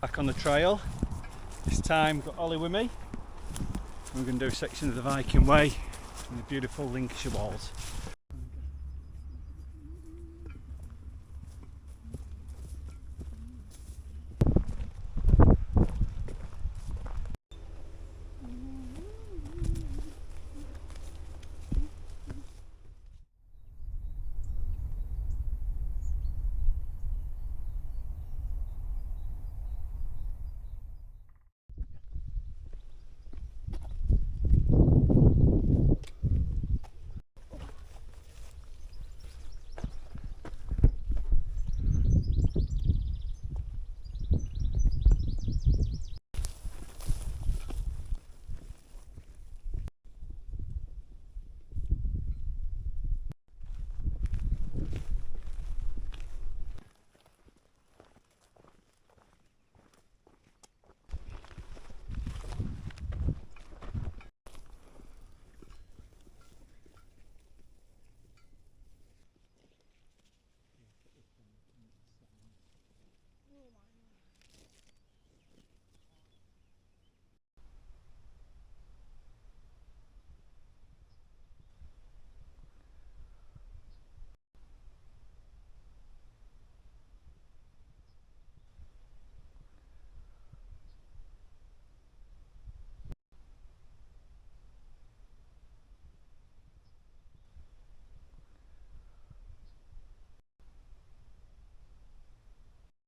Back on the trail. This time got Olly with me. We're going to do a section of the Viking Way in the beautiful Lincolnshire Wolds.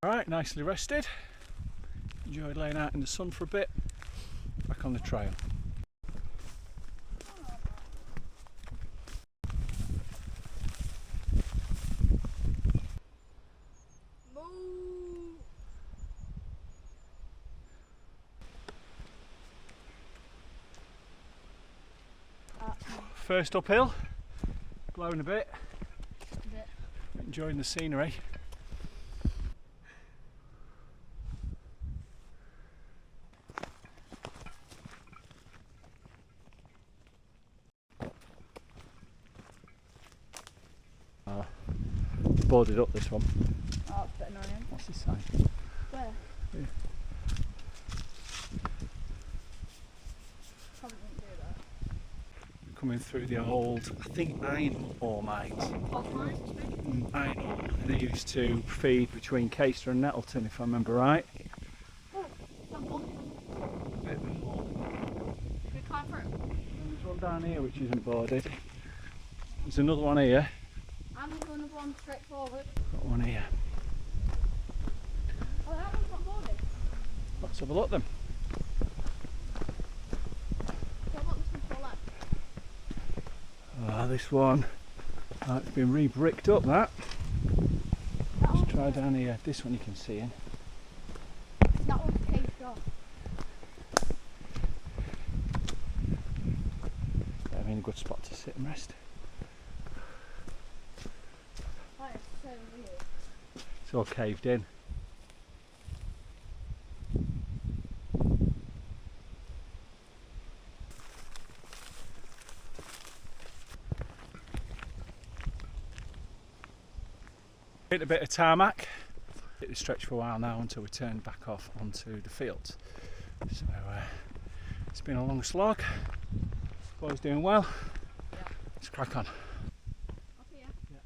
Alright, nicely rested. Enjoyed laying out in the sun for a bit. Back on the trail. First uphill, blowing a bit. Enjoying the scenery. Boarded up this one. Oh, it's a bit annoying. What's this sign? Where? Here. Probably didn't do that. Coming through the old, I think, iron ore mines. Iron ore. They used to feed between Caistor and Nettleton, if I remember right. Oh, that one. Should we climb through? There's one down here which isn't boarded. There's another one here. I'm going to go on straight forward. Got one here. Oh, that one's not boarded. Let's have a look then. What about this one to the left? Ah, this one. It's been re-bricked up, that. Let's try down here. This one you can see in. That one's Caistor. I'm in a good spot to sit and rest. That is so weird. It's all caved in. Hit a bit of tarmac. Hit the stretch for a while now until we turn back off onto the fields. So it's been a long slog. Boys doing well. Yeah. Let's crack on. Up here? Yeah.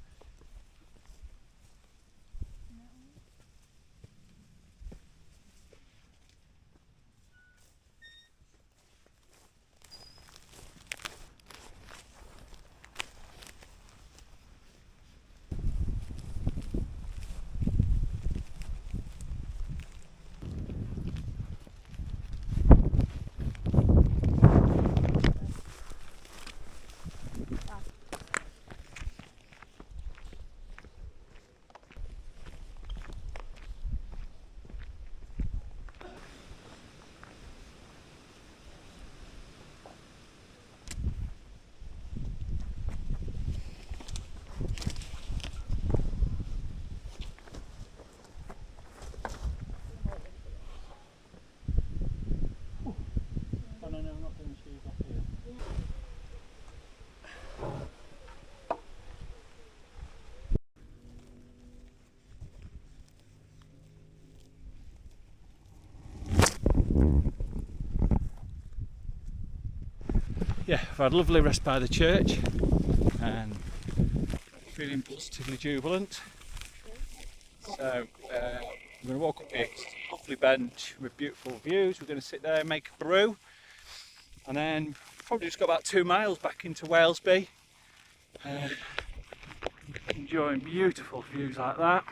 yeah, I've had a lovely rest by the church and feeling positively jubilant. So I'm going to walk up here, it's a lovely bench with beautiful views. We're going to sit there and make a brew, and then probably just got about 2 miles back into Walesby, enjoying beautiful views like that.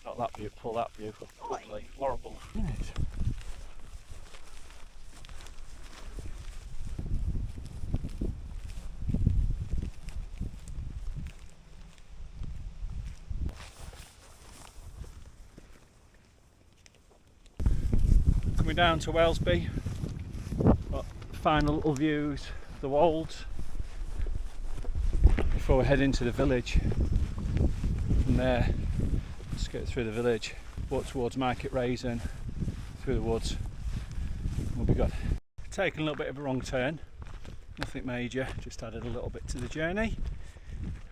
Not that beautiful, that beautiful. Lovely, horrible. Coming down to Walesby, got final little views of the Wolds before we head into the village. From there, let's get through the village, walk towards Market Raisin, through the woods, we'll be good. Taken a little bit of a wrong turn, nothing major, just added a little bit to the journey,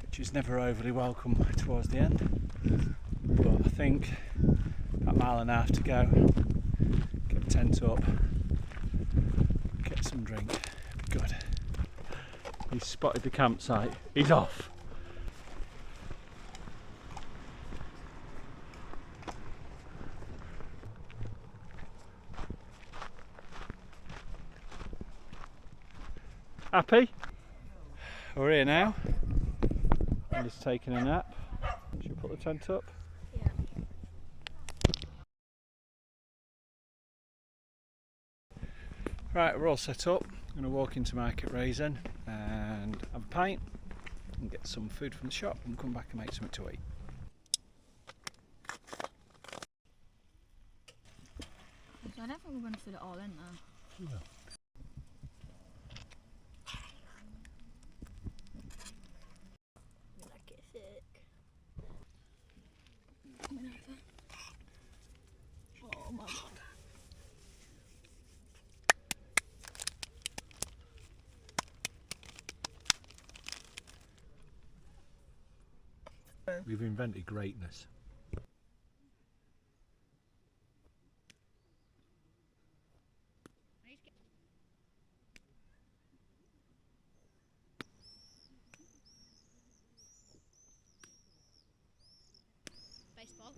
which is never overly welcome towards the end. But I think about 1.5 miles to go. Get the tent up, get some drink, be good. He's spotted the campsite, he's off. Happy? We're here now. I'm just taking a nap. Should we put the tent up? Yeah. Right, we're all set up. I'm going to walk into Market Raisin and have a pint and get some food from the shop and come back and make something to eat. I don't think we're going to fit it all in there. Yeah. Like it thick. Oh my god. We've invented greatness. Baseball.